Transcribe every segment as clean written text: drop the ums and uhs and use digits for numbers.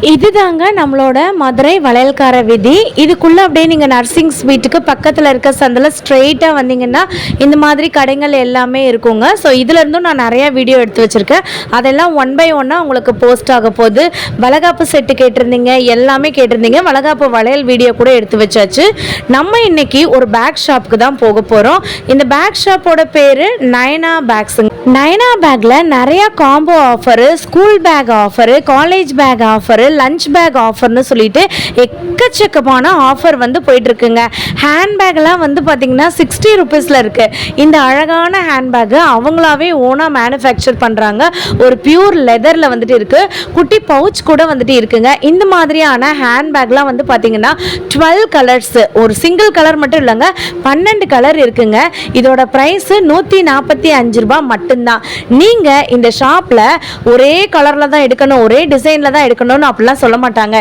இதுதாங்க நம்மளோட மதுரை வளையல்கார வீதி. இதுக்குள்ளே அப்படியே நீங்கள் நர்சிங் ஸ்வீட்டுக்கு பக்கத்தில் இருக்க சந்தில் ஸ்ட்ரெயிட்டாக வந்தீங்கன்னா இந்த மாதிரி கடைகள் எல்லாமே இருக்குங்க. ஸோ இதுலேருந்தும் நான் நிறையா வீடியோ எடுத்து வச்சுருக்கேன். அதெல்லாம் ஒன் பை ஒன்னாக உங்களுக்கு போஸ்ட் ஆக போகுது. வளகாப்பு செட்டு கேட்டிருந்தீங்க, எல்லாமே கேட்டிருந்தீங்க. வளகாப்பு வளையல் வீடியோ கூட எடுத்து வச்சாச்சு. நம்ம இன்னைக்கு ஒரு பேக் ஷாப்புக்கு தான் போக போகிறோம். இந்த பேக் ஷாப்போட பேர் நயனா பேக்ஸுங்க. நயனா பேக்கில் நிறையா combo offer, school bag offer, college bag offer, lunch bag ஆஃபர்னு சொல்லிட்டு எக்கச்சக்கமான ஆஃபர் வந்து போயிட்டுருக்குங்க. ஹேண்ட்பேக்லாம் வந்து பார்த்திங்கன்னா 60 ருபீஸில் இருக்குது. இந்த அழகான ஹேண்ட்பேக்கு அவங்களாவே ஓனாக மேனுஃபேக்சர் பண்ணுறாங்க. ஒரு பியூர் லெதரில் வந்துட்டு இருக்குது. குட்டி பவுச் கூட வந்துட்டு இருக்குங்க. இந்த மாதிரியான ஹேண்ட்பேக்லாம் வந்து பார்த்திங்கன்னா 12 கலர்ஸு, ஒரு சிங்கிள் கலர் மட்டும் இல்லைங்க, 12 கலர் இருக்குங்க. இதோட ப்ரைஸு 145 ரூபா மட்டும்தான். நீங்கள் இந்த ஷாப்பில் ஒரே கலரில் தான் எடுக்கணும், ஒரே டிசைனில் தான் எடுக்கணும்னு அப்படிலாம் சொல்ல மாட்டாங்க.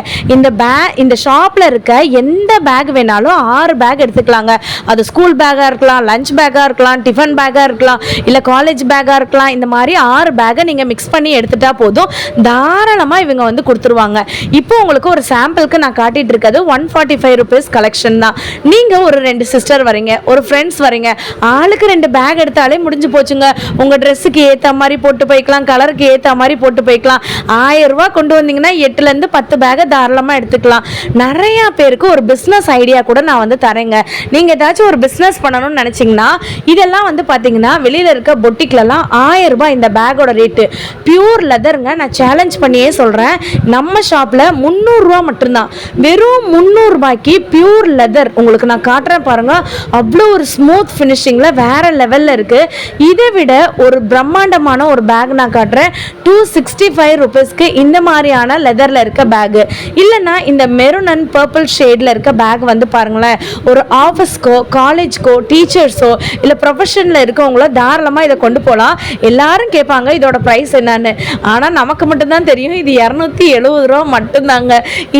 இந்த ஷாப்பில் இருக்க எந்த பேக் வேணாலும் 6 பேக் எடுத்துக்கலாங்க. அது ஸ்கூல் பேக்காக இருக்கலாம், லஞ்ச் பேக்காக இருக்கலாம், டிஃபன் பேக்காக இருக்கலாம், இல்லை காலேஜ் பேக்காக இருக்கலாம். இந்த மாதிரி 6 பேக்கை நீங்கள் மிக்ஸ் பண்ணி எடுத்துட்டா போதும், தாராளமாக இவங்க வந்து கொடுத்துருவாங்க. இப்போ உங்களுக்கு ஒரு சாம்பிளுக்கு நான் காட்டிகிட்டு இருக்கிறது 145 ருபீஸ் கலெக்ஷன் தான். நீங்கள் ஒரு 2 சிஸ்டர் வரீங்க, ஒரு ஃப்ரெண்ட்ஸ் வரீங்க, ஆளுக்கு 2 பேக் எடுத்தாலே முடிஞ்சு போச்சுங்க. உங்கள் ட்ரெஸ்ஸுக்கு ஏற்ற மாதிரி போட்டு போய்க்கலாம், கலருக்கு ஏற்ற மாதிரி போட்டு போய்க்கலாம். 1000 ரூபா கொண்டு வந்தீங்கன்னா 8லேருந்து 10 பேக்கை தாராளமாக எடுத்துக்கலாம். நிறையா பேருக்கு ஒரு பிஸ்னஸ் ஐடியா கூட நான் வந்து தரேங்க. நீங்கள் ஏதாச்சும் ஒரு பிஸ்னஸ் பண்ணணும்னு நினச்சிங்கன்னா இதெல்லாம் வந்து பார்த்தீங்கன்னா வெளியில் இருக்க பொட்டிக்லலாம் 1000 ரூபாய் இந்த பேக்கோட ரேட்டு. பியூர் லெதருங்க. நான் சேலஞ்ச் பண்ணியே சொல்கிறேன், நம்ம ஷாப்பில் 300 ரூபா மட்டும்தான். வெறும் 300 ரூபாய்க்கு பியூர் லெதர் உங்களுக்கு நான் காட்டுறேன் பாருங்கள். அவ்வளோ ஒரு ஸ்மூத் ஃபினிஷிங்கில் வேறு லெவலில் இருக்குது. இதை விட ஒரு பிரம்மாண்டமான ஒரு பேக் நான் காட்டுறேன். 265 ருபீஸ்க்கு இந்த மாதிரியான லெதரில் இருக்க பேகு. இல்லைன்னா இந்த மெரூன் அண்ட் பர்பிள் ஷேடில் இருக்க பேக் வந்து பாருங்களேன். ஒரு ஆஃபீஸ்க்கோ, காலேஜ்க்கோ, டீச்சர்ஸோ, இல்லை ப்ரொஃபஷனில் இருக்கவங்களோ தாராளமாக இதை கொண்டு போகலாம். எல்லாரும் கேட்பாங்க இதோட ப்ரைஸ் என்னன்னு. ஆனால் நமக்கு மட்டும்தான் தெரியும் இது 270 ரூபா மட்டும்தாங்க.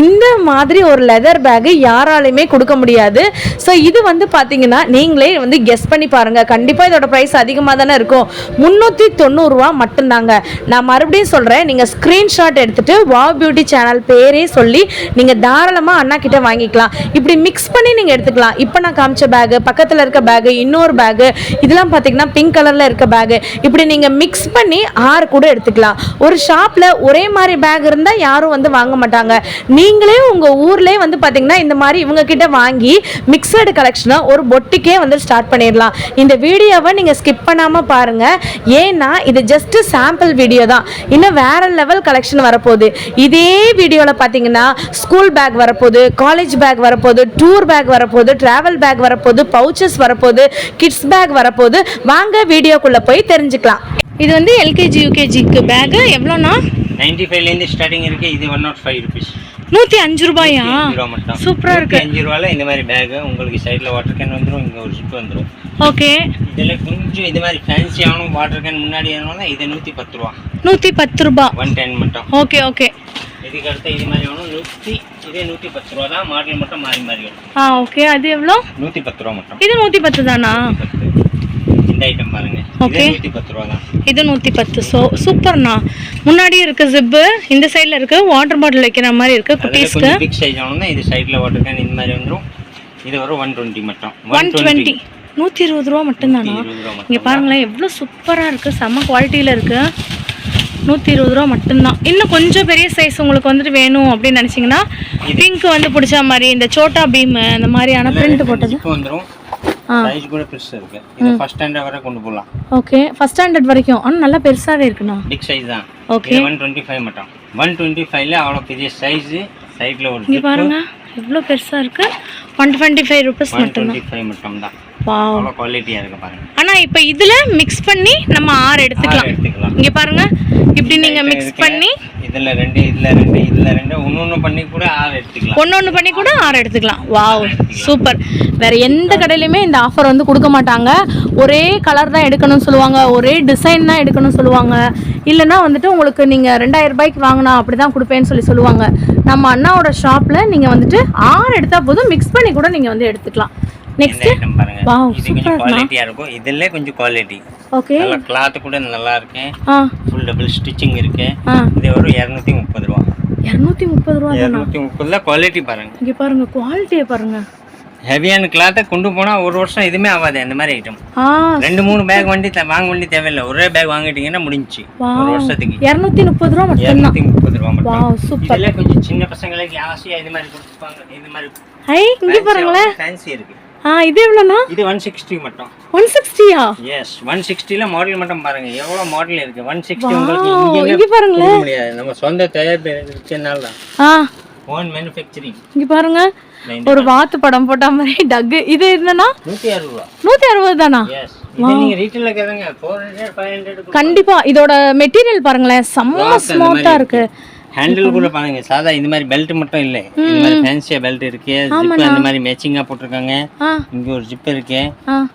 இந்த மாதிரி ஒரு லெதர் பேகு யாராலையுமே கொடுக்க முடியாது. ஸோ இது வந்து பார்த்தீங்கன்னா நீங்களே வந்து கெஸ் பண்ணி பாருங்கள். கண்டிப்பாக இதோட ப்ரைஸ் அதிகமாக தானே இருக்கும். 390 ரூபா மட்டும்தாங்க. நான் மறுபடியும் சொல்கிறேன், நீங்கள் ஸ்க்ரீன்ஷாட் எடுத்துகிட்டு வாவ் பியூட்டி சேனல் பேரே சொல்லி நீங்கள் தாராளமாக அண்ணா கிட்ட வாங்கிக்கலாம். இப்படி மிக்ஸ் பண்ணி நீங்கள் எடுத்துக்கலாம். இப்போ நான் காமிச்ச பேகு, பக்கத்தில் இருக்க பேகு, இன்னொரு பேகு, இதெல்லாம் பார்த்தீங்கன்னா பிங்க் கலரில் இருக்க பேகு, இப்படி நீங்கள் மிக்ஸ் பண்ணி 6 கூட எடுத்துக்கலாம். ஒரு ஷாப்பில் ஒரே மாதிரி பேக் இருந்தால் யாரும் வந்து வாங்க மாட்டாங்க. நீங்களே உங்கள் ஊர்லேயே வந்து பார்த்தீங்கன்னா இந்த மாதிரி இவங்க கிட்ட வாங்கி மிக்சடு கலெக்ஷனை ஒரு பொட்டிக்கே வந்து ஸ்டார்ட் பண்ணிடலாம். இந்த வீடியோவை நீங்கள் ஸ்கிப் பண்ணாமல் பாருங்கள். ஏன்னா இது ஜஸ்ட் சாம்பிள் வீடியோ தான். இன்னும் வேற லெவல் கலெக்ஷன் வரப்போகுது. இதே வீடியோவில் பார்த்தீங்கன்னா ஸ்கூல் பேக் வரப்போகுது, காலேஜ் பேக் வரப்போகுது, டூர் பேக் வரப்போகுது, டிராவல் பேக் வரப்போகுது, பவுச்சஸ் வரப்போகுது, கிட்ஸ் பேக் வரப்போகுது. வாங்க வீடியோக்குள்ளே போய் தெரிஞ்சுக்கலாம். இது வந்து எல்கேஜி யூகேஜிக்கு பேக்கு எவ்வளோண்ணா? 95லேருந்து ஸ்டார்டிங் இருக்குது. இது 105 ருபீஸ். 105 ரூபாயா? சூப்பராக இருக்கு. 5 ரூபாயில் இந்த மாதிரி பேகு உங்களுக்கு சைடில் வாட்டர் கேன் வந்துடும், இங்கே ஒரு ஜிப் வந்துடும். ஓகே. இதில் கொஞ்சம் இது மாதிரி ஃபேன்சியான வாட்டர் கேன் முன்னாடி ஆனாலும் இது 110 ரூபா. 110 ரூபா 110 மட்டும். Okay okay. இதுக்கு அடுத்து இது மாதிரி வேணும் இதே 110 ரூபா தான். மாடல் மட்டும் மாறி மாறி வரும். ஓகே. அது எவ்வளோ? 110 ரூபா மட்டும். இது 110 தானா? இந்த ஐட்டம் பாருங்க. ஓகே. 110 ரூபா தான். இது 110. சூப்பர்ண்ணா. முன்னாடி இருக்க ஜிப்பு, இந்த சைடில் இருக்கு வாட்டர் பாட்டில் வைக்கிற மாதிரி இருக்கு குட்டீஸ்க்கு. பிக் சைஸ் ஆனோம்னா இது சைடில் வாட்டர் கேன் இந்த மாதிரி வந்துடும். இது வரும் 120 மட்டும். 120. 120 ரூபா மட்டும்தானா? இங்கே பாருங்களேன் எவ்வளோ சூப்பராக இருக்குது, செம்ம குவாலிட்டியில் இருக்குது. 120 ரூபா மட்டும்தான். இன்னும் கொஞ்சம் பெரிய சைஸ் உங்களுக்கு வந்துட்டு வேணும் அப்படின்னு நினச்சிங்கன்னா பிங்க் வந்து பிடிச்ச மாதிரி இந்த சோட்டா பீம் அந்த மாதிரியான பிரிண்ட் போட்டது வந்துடும். சைஸ் கூட பெருசா இருக்கு. இது ஃபர்ஸ்ட் ஸ்டாண்டர்ட் வரை கொண்டு போலாம். ஓகே. ஃபர்ஸ்ட் ஸ்டாண்டர்ட் வரைக்கும். ஆனா நல்லா பெருசாவே இருக்குண்ணா. பிக் சைஸ் தான். ஓகே. 125 மட்டும். 125ல அவ்வளோ பெரிய சைஸ். சைடுல ஒரு இங்க பாருங்க எவ்வளவு பெருசா இருக்கு. 125 ருபீஸ் மட்டும் தான். 125 மட்டும் தான். வாவ். அவ்வளோ குவாலிட்டியா இருக்கு பாருங்க. ஆனா இப்போ இதுல மிக்ஸ் பண்ணி நம்ம 6 எடுத்துக்கலாம். இங்க பாருங்க இப்படி நீங்க மிக்ஸ் பண்ணி இதுல 2 இதுல 2 ஒண்ணு பண்ணி கூட 6 எடுத்துக்கலாம். ஒண்ணு பண்ணி கூட 6 எடுத்துக்கலாம். Wow super. வேற எந்த கடையிலுமே இந்த ஆஃபர் வந்து கொடுக்க மாட்டாங்க. ஒரே கலர் தான் எடுக்கணும்னு சொல்லுவாங்க, ஒரே டிசைன் தான் எடுக்கணும்னு சொல்லுவாங்க. இல்லைன்னா வந்துட்டு உங்களுக்கு நீங்கள் 2000 ரூபாய்க்கு வாங்கினா அப்படி தான் கொடுப்பேன்னு சொல்லுவாங்க. நம்ம அண்ணாவோட ஷாப்பில் நீங்கள் வந்துட்டு 6 எடுத்தால் போதும், மிக்ஸ் பண்ணி கூட நீங்கள் வந்து எடுத்துக்கலாம். நெக்ஸ்ட் பாருங்க. வாவ் சூப்பரா குவாலிட்டியா இருக்கும். இதெல்ல கொஞ்சம் குவாலிட்டி. ஓகே. நல்ல கிளாத் கூட நல்லா இருக்கு. ஃபுல் டபுள் ஸ்டிச்சிங் இருக்கு. இது ஒரு 230 ரூபாய். 230 ரூபா தானா? 230 குவாலிட்டி பாருங்க. இங்க பாருங்க குவாலிட்டியை பாருங்க. ஹெவியான கிளாத்தை கொண்டு போனா ஒரு வருஷம் எதுவுமே ஆகாது அந்த மாதிரி ஐட்டம். 2-3 பேக் வண்டி வாங்க வேண்டி தேவையில்லை, ஒரே பேக் வாங்கிட்டீங்கன்னா முடிஞ்சுச்சு ஒரு வருஷத்துக்கு. 230 ரூபா மட்டும். 230 ரூபா மட்டும். Wow super. இதெல்லாம் கொஞ்சம் சின்ன பசங்களுக்கு ஆசையா இது மாதிரி கொடுப்பாங்க. இது மாதிரி ஹை இங்க பாருங்களே ஃபேன்சி இருக்கு. இது எவ்வளவுனா? இது 160 மட்டும். 160யா? எஸ் 160ல மாடல் மட்டும் பாருங்க எவ்வளவு மாடல் இருக்கு. 160 உங்களுக்கு இங்க பாருங்களே முடியாது, நம்ம சொந்த தயாரிப்புனால தான். Own manufacturing. இங்க பாருங்க ஒரு வாத்து படம் போட்ட மாதிரி டக். இது என்னன்னா 160 ரூபாய். 160 தானா? எஸ் இது நீங்க ரீட்டைல்ல கேளுங்க 400-500. கண்டிப்பா. இதோட மெட்டீரியல் பாருங்களேன் செம்ம ஸ்மூத்தா இருக்கு. ஹேண்டில் கூட பாருங்க சாதா இந்த மாதிரி பெல்ட் மட்டும் இல்ல, இந்த மாதிரி ஃபேன்சியா பெல்ட் இருக்கு. ஜிப் அந்த மாதிரி மேட்சிங்கா போட்டுருக்காங்க. இங்க ஒரு ஜிப் இருக்கு.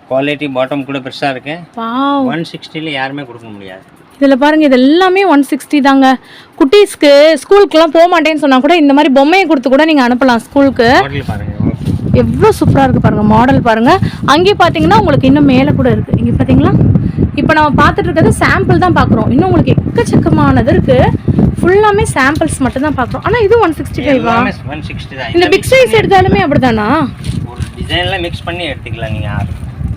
குவாலிட்டி பாட்டம் கூட பெருசா இருக்கு. வாவ் 160ல யாருமே கொடுக்க முடியாது. இதுல பாருங்க இது எல்லாமே 160 தாங்க. குட்டீஸ்க்கு ஸ்கூலுக்குலாம் போக மாட்டேன்னு சொன்னா கூட இந்த மாதிரி பொம்மையை கொடுத்து கூட நீங்க அனுப்பலாம் ஸ்கூலுக்கு. மாடல் பாருங்க எவ்வளோ சூப்பரா இருக்கு பாருங்க. மாடல் பாருங்க. அங்கே பாத்தீங்கன்னா உங்களுக்கு இன்னும் மேல கூட இருக்கு. இங்க பாத்தீங்களா இப்போ நம்ம பார்த்துட்டு இருக்கிறது சாம்பிள் தான் பார்க்குறோம். இன்னும் உங்களுக்கு எக்கச்சக்கமானது இருக்கு. ஃபுல்லாமே சாம்பிள்ஸ் மட்டும் தான் பார்க்குறோம். ஆனால் இது 165வா? 160 தான். இந்த பிக் சைஸ் எடுத்தாலுமே அப்படிதானா? ஒரு டிசைன்ல மிக்ஸ் பண்ணி எடுத்துக்கலாம் நீங்க.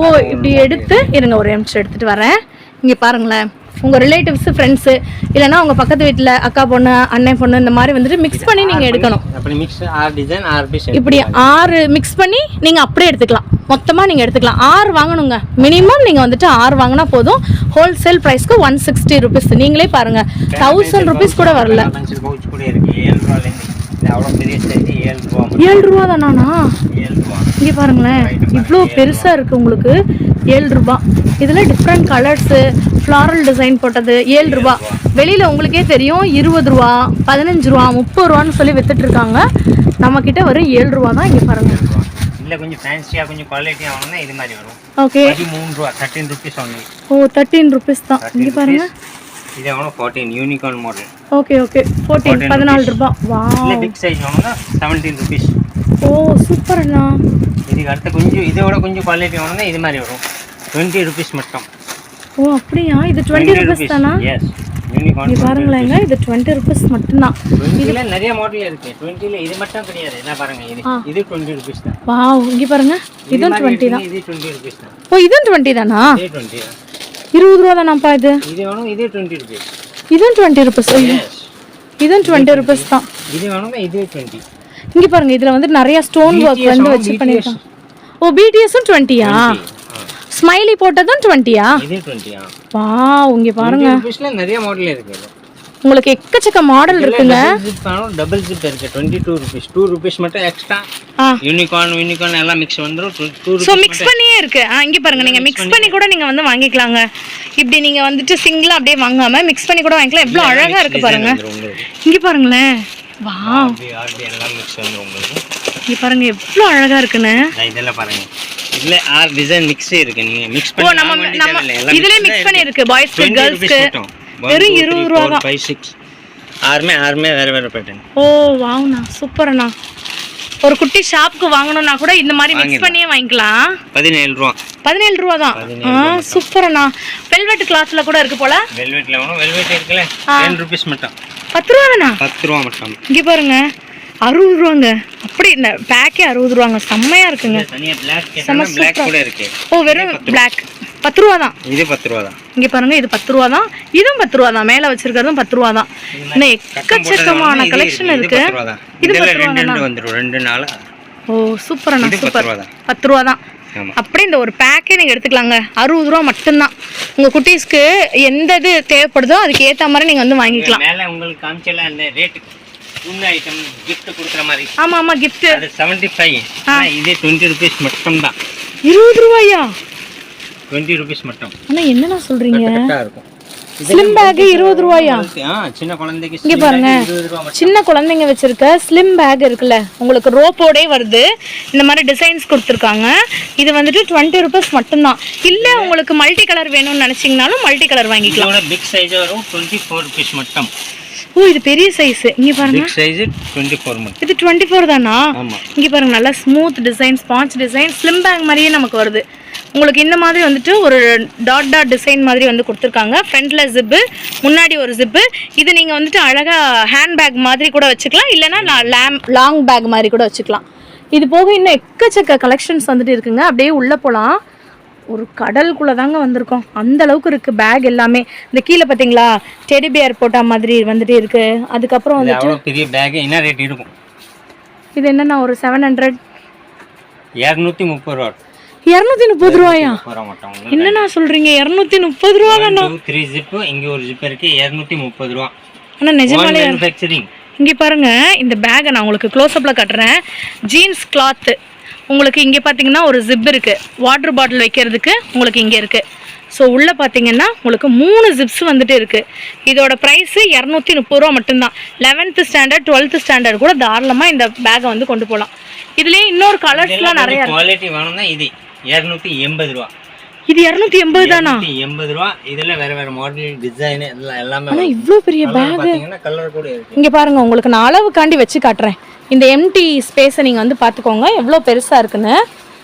ஓ இப்படி எடுத்து இருங்க ஒரு நிமிஷம் எடுத்துட்டு வரேன். இங்கே பாருங்களேன் உங்கள் ரிலேட்டிவ்ஸ் ஃப்ரெண்ட்ஸு இல்லைன்னா உங்கள் பக்கத்து வீட்டில் அக்கா பொண்ணு அண்ணன் பொண்ணு இந்த மாதிரி வந்துட்டு மிக்ஸ் பண்ணி நீங்கள் எடுக்கணும். அப்படி மிக்ஸ் 6 டிசைன் 6 பீஸ் இப்படி 6 மிக்ஸ் பண்ணி நீங்கள் அப்படியே எடுத்துக்கலாம். மொத்தமாக நீங்கள் எடுத்துக்கலாம். 6 வாங்கணுங்க மினிமம். நீங்கள் வந்துட்டு 6 வாங்கினா போதும். ஹோல்சேல் ப்ரைஸ்க்கு 160 ருபீஸ். நீங்களே பாருங்கள் 1000 ருபீஸ் கூட வரல. 7 ரூபா தானா? இங்கே பாருங்களேன் இவ்வளோ பெருசாக இருக்குது உங்களுக்கு. 7 ரூபா. இதில் டிஃப்ரெண்ட் கலர்ஸு ஃப்ளாரல் டிசைன் போட்டது 7 ரூபா. வெளியில் உங்களுக்கே தெரியும் 20 ரூபா 15 ரூபா 30 ரூபான்னு சொல்லி வித்துட்ருக்காங்க. நம்மக்கிட்ட வரும் 7 ரூபா தான். இங்கே பாருங்கள். இல்லை கொஞ்சம் ஃபேன்சியாக கொஞ்சம் குவாலிட்டியாக வாங்கினா இது மாதிரி வரும். ஓகே 13 ரூபா 13 ருபீஸ் ஒன்லி. ஓ 13 ருபீஸ் தான். இங்கே பாருங்கள் இது வாங்க 14 யூனிகார்ன் மாடல். ஓகே ஓகே 14 ரூபா. வா இல்லை பிக் சைஸ் வாங்கினா 17 ருபீஸ். ஓ சூப்பர்ண்ணா. இதுக்கு அடுத்து கொஞ்சம் இதோட கொஞ்சம் குவாலிட்டி வாங்கினா இது மாதிரி வரும் 20 ருபீஸ் மட்டும். ஓ அப்படியா? இது 20 ருபீஸ் தானா? Yes unicorn. இது பாருங்களேங்க இது 20 ருபீஸ் மட்டும்தான். 20ல நிறைய மாடல் இருக்கு. 20ல இது மட்டும் கிடையாது. என்ன பாருங்க இது 20 ருபீஸ் தான். வாவ் இங்க பாருங்க இதுவும் 20 தான். இது 20 ருபீஸ் தான். ஓ இதுவும் 20 தானா? இது 20 தான். 20 ரூபா தானாப்பா இது? இது வேணும் இது 20 ருபீஸ். இதுவும் 20 ருபீஸ். இதுவும் 20 ருபீஸ் தான். இது வேணும்னா இது 20. இங்க பாருங்க இதுல வந்து நிறைய ஸ்டோன் வர்க் வந்து வச்சு பண்ணிருக்காங்க. ஓ பிடிஎஸும் 20யா? ஸ்மைலி போட்டதும் 20யா? இது 20யா? வாவ் இங்க பாருங்க 20 ருபீஸ்ல நிறைய மாடல் இருக்கு. உங்களுக்கு எக்கச்சக்க மாடல் இருக்குங்க. டபுள் ஜிப் இருக்கு 22 ருபீஸ். 2 ருபீஸ் மட்டும் எக்ஸ்ட்ரா. யூனிகார்ன் எல்லாம் மிக்ஸ் வந்துரும். 2 ருபீஸ். சோ மிக்ஸ் பண்ணியே இருக்கு. இங்க பாருங்க நீங்க மிக்ஸ் பண்ணி கூட நீங்க வந்து வாங்கிக்கலாங்க. இப்படி நீங்க வந்துட்டு சிங்கிளா அப்படியே வாங்காம மிக்ஸ் பண்ணி கூட வாங்கிக்கலாம். எவ்வளவு அழகா இருக்கு பாருங்க. இங்க பாருங்களேன். வாவ் எல்லாம் மிக்ஸ் வந்துரும் உங்களுக்கு. இங்க பாருங்க எவ்வளவு அழகா இருக்குன்னு. இதெல்லாம் பாருங்க. இதுல 6 டிசைன் மிக்ஸ் இருக்கு. நீங்க மிக்ஸ் பண்ணி நம்ம இதுல மிக்ஸ் பண்ணி இருக்கு. பாய்ஸ்க்கு கேர்ள்ஸ்க்கு வெறும் 20 ரூபா தான். 5 6 ஆர்மே வேற வேற பேட்டர்ன். ஓ வாவ்ண்ணா சூப்பர்ண்ணா. ஒரு குட்டி ஷாப்க்கு வாங்கணும்னா கூட இந்த மாதிரி மிக்ஸ் பண்ணியே வாங்கிக்கலாம். 17 ரூபா. 17 ரூபா தான். சூப்பர்ண்ணா. வெல்வெட் கிளாத்ல கூட இருக்கு போல. வெல்வெட்ல வேணும். வெல்வெட் இருக்குல 10 ருபீஸ் மட்டும். 10 ரூபா தானா? 10 ரூபா மட்டும். இங்க பாருங்க 60 ரூபாங்க. அப்படி இந்த பேக்கே 60 ரூபாங்க. செம்மையா இருக்குங்க. தனியா Black கூட இருக்கு. ஓ வெறும் Black 10 ரூபா தான். இது 10 ரூபா தான். இங்க பாருங்க இது 10 ரூபா தான். இதுவும் 10 ரூபா தான். மேல வச்சிருக்கிறதும் 10 ரூபா தான். இன்னும் எக்கச்சக்கமான கலெக்ஷன் இருக்கு. இது 10 ரூபா தான். வந்துரும் 2 நாள். ஓ சூப்பர்ண்ணா சூப்பர். 10 ரூபா தான். ஆமா. அப்படியே இந்த ஒரு பேக்கே நீங்க எடுத்துக்கலாங்க. 60 ரூபா மட்டும்தான். உங்க குட்டீஸ்க்கு எந்த இது தேவைப்படுதோ அதுக்கு ஏத்த மாதிரி நீங்க வந்து வாங்கிக்கலாம். மேல உங்களுக்கு காமிச்சல அந்த ரேட் ஃபுல் ஐட்டம் gift கொடுக்குற மாதிரி. ஆமா ஆமா gift. அது 75. இது 20 ருபீஸ் மட்டும் தான். 20 ரூபாயா? 20 ருபீஸ் மட்டும். அண்ணா என்னண்ணா சொல்றீங்க? கரெக்ட்டா இருக்கும். ஸ்லிம் பேக் 20 ரூபாயா? சின்ன குழந்தைக்கு இங்க பாருங்க சின்ன குழந்தைங்க வச்சிருக்க ஸ்லிம் பேக் இருக்குல்ல உங்களுக்கு ரோப்போடே வருது. இந்த மாதிரி டிசைன்ஸ் கொடுத்துருக்காங்க. இது வந்துட்டு 20 ருபீஸ் மட்டும்தான். இல்ல உங்களுக்கு மல்டி கலர் வேணும்னு நினைச்சீங்கனாலும் மல்டி கலர் வாங்கிக்கலாம். இதோட பிக் சைஸ் வரும் 24 ருபீஸ் மட்டும். ஓ இது பெரிய சைஸ். இங்க பாருங்க. பிக் சைஸ் 24 மட்டும். இது 24 தானா? ஆமா. இங்க பாருங்க நல்லா smooth design, sponge design, slim bag மாதிரியே நமக்கு வருது. உங்களுக்கு இந்த மாதிரி வந்துட்டு ஒரு டாட் டாட் டிசைன் மாதிரி வந்து கொடுத்துருக்காங்க. ஃப்ரண்ட்ல ஜிப்பு, முன்னாடி ஒரு ஜிப்பு. இது நீங்கள் வந்துட்டு அழகாக ஹேண்ட் பேக் மாதிரி கூட வச்சுக்கலாம், இல்லைன்னா லாங் பேக் மாதிரி கூட வச்சுக்கலாம். இது போக இன்னும் எக்கச்சக்க கலெக்ஷன்ஸ் வந்துட்டு இருக்குங்க. அப்படியே உள்ளே போகலாம். ஒரு கடலுக்குள்ளே தாங்க வந்திருக்கோம், அந்த அளவுக்கு இருக்குது பேக் எல்லாமே. இந்த கீழே பார்த்தீங்களா டெடி பியர் போட்ட மாதிரி வந்துட்டு இருக்குது. அதுக்கப்புறம் வந்துட்டு பெரிய பேக் என்ன ரேட் இருக்கும்? இது என்னன்னா ஒரு 700 230 ரூபா. 230 ரூபாயா? என்னண்ணா சொல்றீங்க? 230 ரூபா தானா? 3 ஜிப், இங்க ஒரு ஜிப் இருக்கு, 230 ரூபா. ஆனா நிஜமாலே மேனுஃபேக்சரிங். இங்க பாருங்க, இந்த பேக்கை நான் உங்களுக்கு க்ளோஸ் அப்ல காட்டுறேன். ஜீன்ஸ் கிளாத் உங்களுக்கு இங்கே பார்த்தீங்கன்னா ஒரு ஜிப் இருக்குது, வாட்டர் பாட்டில் வைக்கிறதுக்கு உங்களுக்கு இங்கே இருக்குது. ஸோ உள்ளே பார்த்தீங்கன்னா உங்களுக்கு 3 ஜிப்ஸ் வந்துட்டு இருக்குது. இதோட ப்ரைஸு 230 ரூபா மட்டும்தான். 11th ஸ்டாண்டர்ட் 12th ஸ்டாண்டர்ட் கூட தாராளமாக இந்த பேக்கை வந்து கொண்டு போகலாம். இதுலேயே இன்னொரு கலர்ஸ்லாம் நிறைய குவாலிட்டி வேணும்னா இது 280 ரூபா. இது 280 தானா? 280 ரூபா. இதெல்லாம் வேற வேற மாடல் டிசைன் எல்லாமே. ஆனால் இவ்வளோ பெரிய பேக் பார்த்தீங்கன்னா கலர் கூட இருக்கு. இங்கே பாருங்கள், உங்களுக்கு நான் அளவுக்காண்டி வச்சு காட்டுறேன். இந்த எம்டி ஸ்பேஸை நீங்கள் வந்து பார்த்துக்கோங்க எவ்வளோ பெருசாக இருக்குன்னு.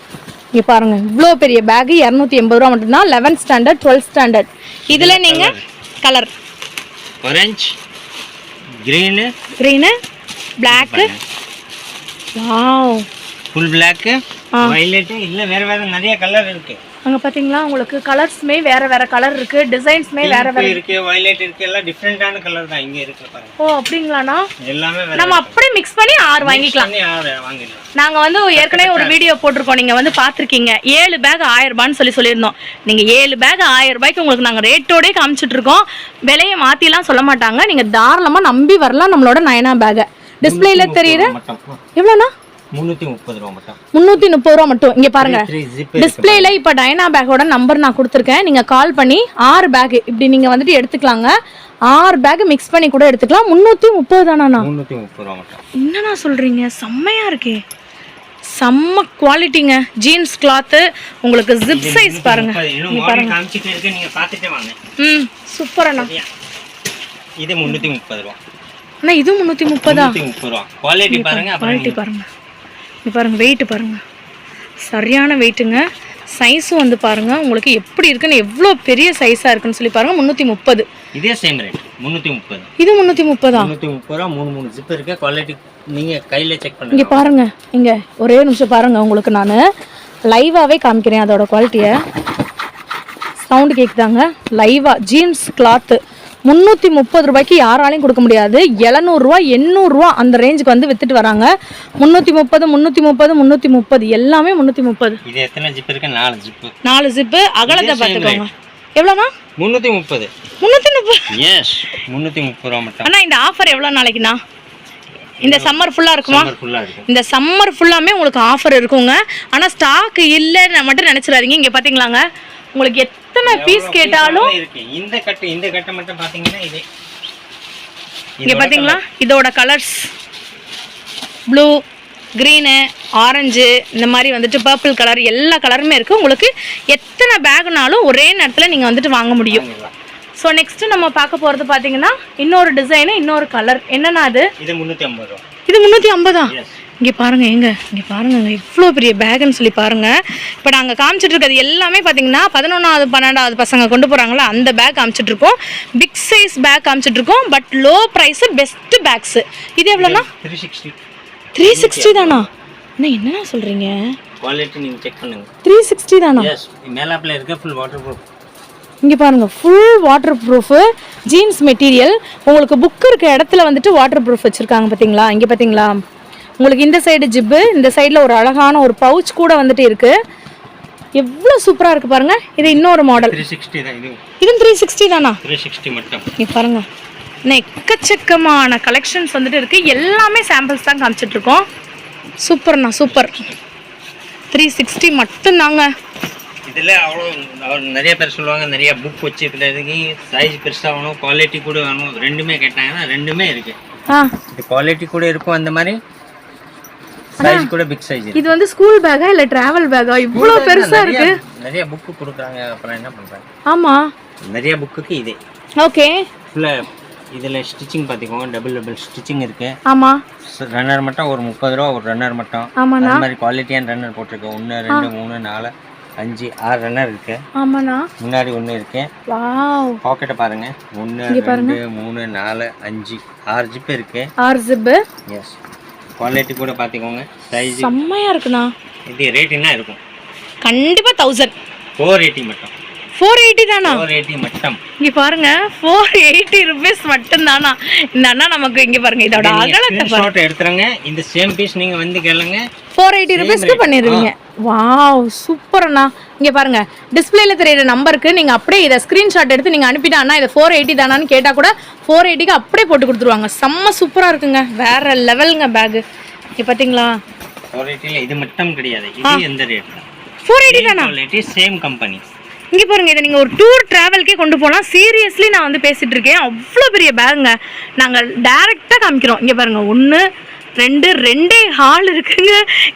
இங்கே பாருங்கள், இவ்வளோ பெரிய பேக்கு 280 ரூபா மட்டும்தான். 11th standard 12th standard. இதில் நீங்கள் colour orange, green, black, wow full black, violet, இல்ல வேற வேற நிறைய கலர் இருக்கு. அங்க பாத்தீங்களா உங்களுக்கு கலர்ஸ்மே வேற வேற கலர் இருக்கு, டிசைன்ஸ்மே வேற வேற இருக்கு, வயலட் இருக்கு, எல்லாம் டிஃபரண்டான கலர் தான் இங்க இருக்கு பாருங்க. ஓ அப்படிங்களாண்ணா? எல்லாமே வேற. நம்ம அப்படியே மிக்ஸ் பண்ணி 6 வாங்கிக்கலாம். நாங்க வந்து ஏற்கனவே ஒரு வீடியோ போட்டிருக்கோம், நீங்க வந்து பாத்திருக்கீங்க. 7 பேக் 1000 ரூபான்னு சொல்லியிருந்தோம். நீங்க 7 பேக் 1000 ரூபாய்க்கு உங்களுக்கு நாங்க ரேட்டோட காமிச்சிட்டு இருக்கோம். விலையை மாத்திலாம் சொல்ல மாட்டாங்க. நீங்க தாராளமா நம்பி வரலாம் நம்மளோட நயனா பேக். டிஸ்பிளேல தெரியுது எவ்வளோண்ணா? 330 ரூபா மட்டும். 330 ரூபா மட்டும். இங்க பாருங்க, டிஸ்பிளேல இப்ப டைனா பேக்கோட நம்பர் நான் கொடுத்துருக்கேன். நீங்க கால் பண்ணி 6 பேக் இப்படி நீங்க வந்துட்டு எடுத்துக்கலாங்க. 6 பேக் மிக்ஸ் பண்ணி கூட எடுத்துக்கலாம். 330 தானா? 330 ரூபா மட்டும். என்னண்ணா சொல்றீங்க? செம்மையா இருக்கே, செம்ம குவாலிட்டிங்க. ஜீன்ஸ் கிளாத் உங்களுக்கு ஜிப் சைஸ் பாருங்க. காமிச்சிட்டு இருக்கு, நீங்க பாத்துட்டு வாங்க. சூப்பர் அண்ணா. இது 330 ரூபா. அண்ணா இது 330 தான். 330 ரூபா. குவாலிட்டி பாருங்க, குவாலிட்டி பாருங்க. இது பாருங்க, வெயிட் பாருங்க, சரியான வெயிட்டுங்க. சைஸும் வந்து பாருங்க உங்களுக்கு எப்படி இருக்குன்னு, எவ்வளோ பெரிய சைஸா இருக்குன்னு சொல்லி பாருங்க. 330. இதே சேம் ரேட் 330. இது 330 தான். 330 ரூபா. 3 ஜிப் இருக்கு. குவாலிட்டி நீங்க கையில செக் பண்ணுங்க. இங்க பாருங்க, இங்க ஒரே நிமிஷம் பாருங்க, உங்களுக்கு நான் லைவாவே காமிக்கிறேன் அதோட குவாலிட்டியை. சவுண்ட் கேக்குதாங்க? லைவா ஜீன்ஸ் கிளாத் 330 ரூபாய்க்கு யாராலையும் கொடுக்க முடியாது. 700 ரூபா 800 ரூபா அந்த ரேஞ்சுக்கு வந்து வித்துட்டு வராங்க. 330 330 எல்லாமே 330. இது எத்தனை ஜிப் இருக்கு? 4 ஜிப். 4 ஜிப். அகலத்தை பார்த்துக்கோங்க. எவ்வளோண்ணா? 330. 330. எஸ், 330 ரூபா மட்டும். அண்ணா இந்த ஆஃபர் எவ்வளோ நாளைக்குண்ணா? இந்த சம்மர் ஃபுல்லாக இருக்குமா? இந்த சம்மர் ஃபுல்லாமே உங்களுக்கு ஆஃபர் இருக்குங்க. ஆனால் ஸ்டாக் இல்லைன்னு மட்டும் நினச்சிடாதீங்க. இங்கே பார்த்தீங்களாங்க, உங்களுக்கு எத்தனை பீஸ் கேட்டாலும் இந்த கட்டு மட்டும் பாத்தீங்கன்னா இது இங்க பாத்தீங்களா, இதோட கலர்ஸ் ப்ளூ, கிரீனு, ஆரஞ்சு, இந்த மாதிரி வந்துட்டு பர்பிள் கலர், எல்லா கலருமே இருக்கு. உங்களுக்கு எத்தனை பேக்னாலும் ஒரே நேரத்தில் நீங்க வந்துட்டு வாங்க முடியும். ஸோ நெக்ஸ்ட் நம்ம பார்க்க போறது பாத்தீங்கன்னா இன்னொரு டிசைனு, இன்னொரு கலர். என்னன்னா அது? இது 350 ரூபா. இது 350. இங்கே பாருங்க, இங்கே பாருங்க, இவ்வளோ பெரிய பேக்குன்னு சொல்லி பாருங்க. இப்போ நாங்கள் காமிச்சிட்டு இருக்கிறது எல்லாமே பார்த்தீங்கன்னா 11வது 12வது பசங்க கொண்டு போகிறாங்களா அந்த பேக் காமிச்சிட்டு இருக்கோம். பிக் சைஸ் பேக் காமிச்சிட்டு இருக்கோம். But low price, best bags. இது எவ்வளோண்ணா? 360 தானா? அண்ணா என்ன சொல்கிறீங்க? குவாலிட்டி நீங்கள் செக் பண்ணுங்க. 360 தானா? எஸ், மேலாப்பில் இருக்க ஃபுல் வாட்டர் ப்ரூஃப். இங்கே பாருங்கள், full water proof jeans material. உங்களுக்கு புக் இருக்க இடத்துல வந்துட்டு வாட்டர் ப்ரூஃப் வச்சுருக்காங்க பார்த்தீங்களா? இங்கே பார்த்தீங்களா, உங்களுக்கு இந்த சைடு ஜிப்பு, இந்த சைடில் ஒரு அழகான ஒரு பவுச் கூட வந்துட்டு இருக்கு. எவ்வளோ சூப்பராக இருக்குது பாருங்க. இது இன்னொரு மாடல். 360 தான். இது 360 தானா? 360 மட்டும். இங்கே பாருங்க, எக்கச்சக்கமான கலெக்ஷன்ஸ் வந்துட்டு இருக்கு. எல்லாமே சாம்பிள்ஸ் தான் காமிச்சிட்டு இருக்கோம். சூப்பர்ண்ணா, சூப்பர். 360 மட்டும்தாங்க. இதில் அவ்வளோ நிறைய பேர் சொல்லுவாங்க, நிறைய புக் வச்சுக்கிறதுக்கு சைஸ் பெருசாக வேணும், குவாலிட்டி கூட வேணும். ரெண்டுமே கேட்டாங்கன்னா ரெண்டுமே இருக்கு. இது குவாலிட்டி கூட இருக்கும், அந்த மாதிரி சைஸ் கூட பிக் சைஸ். இது வந்து ஸ்கூல் பேக்கா இல்ல டிராவல் பேக்கா? இவ்ளோ பெருசா இருக்கு. நிறைய புக் கொடுக்குறாங்க, அப்புறம் என்ன பண்றாங்க? ஆமா, நிறைய புக்குக்கு இதே. ஓகே. ஃபுல்லா இதில் ஸ்டிச்சிங் பார்த்துக்கோங்க, டபுள் ஸ்டிச்சிங் இருக்கு. ஆமாம். ரன்னர் மட்டும் ஒரு 30 ரூபா, ஒரு ரன்னர் மட்டும். ஆமாண்ணா. அந்த மாதிரி குவாலிட்டியான ரன்னர் போட்டிருக்கு. 1 2 3 4 5 6 ரன்னர் இருக்கு. ஆமாண்ணா. முன்னாடி 1 இருக்கு. வாவ். பாக்கெட்டை பாருங்க. 1 2 3 4 5 6 ஜிப் இருக்கு. 6 ஜிப். எஸ். குவாலிட்டி கூட பார்த்துக்கோங்க. சைஸ் செம்மையா இருக்குண்ணா. இது ரேட் என்ன இருக்கும்? கண்டிப்பா 1000. 480 மட்டும். 480 தானா? 480 மட்டும். இங்க பாருங்க 480 rupees மட்டும் தானா? இந்த அண்ணா நமக்கு இங்க பாருங்க இதோட அகலத்தை ஸ்கிரீன்ஷாட் எடுத்துறங்க. இந்த சேம் பீஸ் நீங்க வந்து கேளுங்க. 480 rupeesக்கு பண்ணிடுவீங்க. வாவ் சூப்பர் அண்ணா. இங்க பாருங்க டிஸ்ப்ளேல தெரியற நம்பருக்கு நீங்க அப்படியே இத ஸ்கிரீன்ஷாட் எடுத்து நீங்க அனுப்பிட்டா அண்ணா இது 480 தானான்னு கேட்டா கூட 480க்கு அப்படியே போட்டு கொடுத்துருவாங்க. செம்ம சூப்பரா இருக்குங்க. வேற லெவல்ங்க பேக். இங்க பாத்தீங்களா? 480ல இது மட்டும் கிடையாது. இது எந்த ரேட்? 480 தானா? Quality same company. இங்கே பாருங்க இதை நீங்கள் ஒரு டூர் ட்ராவல்கே கொண்டு போகலாம். சீரியஸ்லி நான் வந்து பேசிகிட்டு இருக்கேன். அவ்வளோ பெரிய பேக்குங்க. நாங்கள் டேரெக்டாக காமிக்கிறோம். இங்கே பாருங்கள் 1 2 2 ஹால் இருக்குங்க.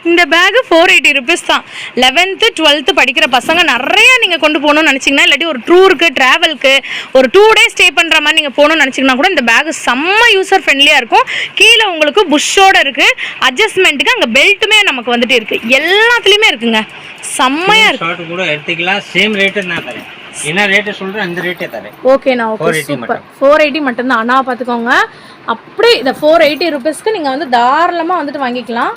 இந்த பேகு 480 rupees தான். 11th 12th படிக்கிற பசங்க நிறையா நீங்கள் கொண்டு போகணும்னு நினச்சிங்கன்னா, இல்லாட்டி ஒரு டூருக்கு ட்ராவலுக்கு ஒரு 2 days ஸ்டே பண்ணுற மாதிரி நீங்கள் போகணும்னு நினச்சிங்கன்னா கூட இந்த பேகு செம்ம யூசர் ஃப்ரெண்ட்லியாக இருக்கும். கீழே உங்களுக்கு புஷ்ஷோடு இருக்குது. அட்ஜஸ்ட்மெண்ட்டுக்கு அங்கே பெல்ட்டுமே நமக்கு வந்துட்டு இருக்குது. எல்லாத்துலேயுமே இருக்குங்க. செம்மையாக இருக்கு. ஷார்ட் கூட எடுத்துக்கலாம். சேம் ரேட்டு நான் தரேன். என்ன ரேட்டு சொல்கிறேன் அந்த ரேட்டே தரேன். ஓகேண்ணா. Okay super. 480 மட்டும்தான். அண்ணா பார்த்துக்கோங்க. அப்படியே இந்த 480 rupeesக்கு நீங்கள் வந்து தாராளமாக வந்துட்டு வாங்கிக்கலாம்.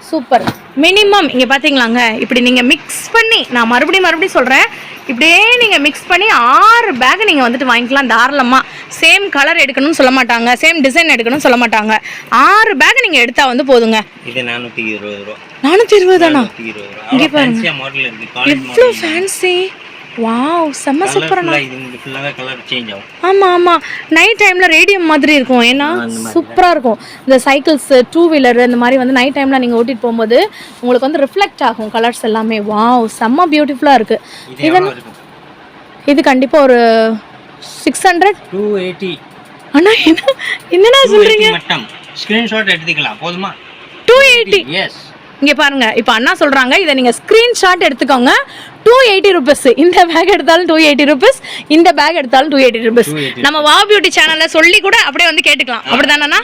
சூப்பர். மினிமம் இங்கே பார்த்தீங்களாங்க இப்படி நீங்கள் மிக்ஸ் பண்ணி, நான் மறுபடியும் சொல்கிறேன், இப்படியே நீங்கள் மிக்ஸ் பண்ணி 6 பேக் நீங்கள் வந்துட்டு வாங்கிக்கலாம் தாராளமாக. சேம் கலர் எடுக்கணும்னு சொல்ல மாட்டாங்க, சேம் டிசைன் எடுக்கணும்னு சொல்ல மாட்டாங்க. 6 பேக் நீங்கள் எடுத்தால் வந்து போதுங்க. இது 420 ரூபா. 420 தானா? 420 ரூபா. இங்கே பாருங்க மாடல் இருக்கு. காலேஜ் எவ்வளோ ஃபேன்சி. வாவ் செம்ம சூப்பரான. இது ஃபுல்லாவே கலர் சேஞ்ச் ஆகும். ஆமா ஆமா. நைட் டைம்ல ரேடியம் மாதிரி இருக்கும். ஏன்னா சூப்பரா இருக்கும். இந்த சைக்கிள்ஸ், 2 வீலர் இந்த மாதிரி வந்து நைட் டைம்ல நீங்க ஓட்டிட்டு போகும்போது உங்களுக்கு வந்து ரிஃப்ளெக்ட் ஆகும் கலர்ஸ் எல்லாமே. வாவ் செம்ம பியூட்டிஃபுல்லா இருக்கு. இது கண்டிப்பா ஒரு 600 280. அண்ணா என்னடா சொல்றீங்க? மட்டும் ஸ்கிரீன்ஷாட் எடுத்துக்கலாம் போதுமா? 280. எஸ். இங்க பாருங்க இப்போ அண்ணா சொல்றாங்க இதை நீங்க ஸ்கிரீன்ஷாட் எடுத்துக்கோங்க. 280 rupees. இந்த பேக் எடுத்தாலும் 280 rupees. இந்த பேக் எடுத்தாலும் 280 rupees. நம்ம வா பியூட்டி சேனல்ல சொல்லி கூட அப்படியே வந்து கேட்டுக்கலாம். அப்படிதானண்ணா?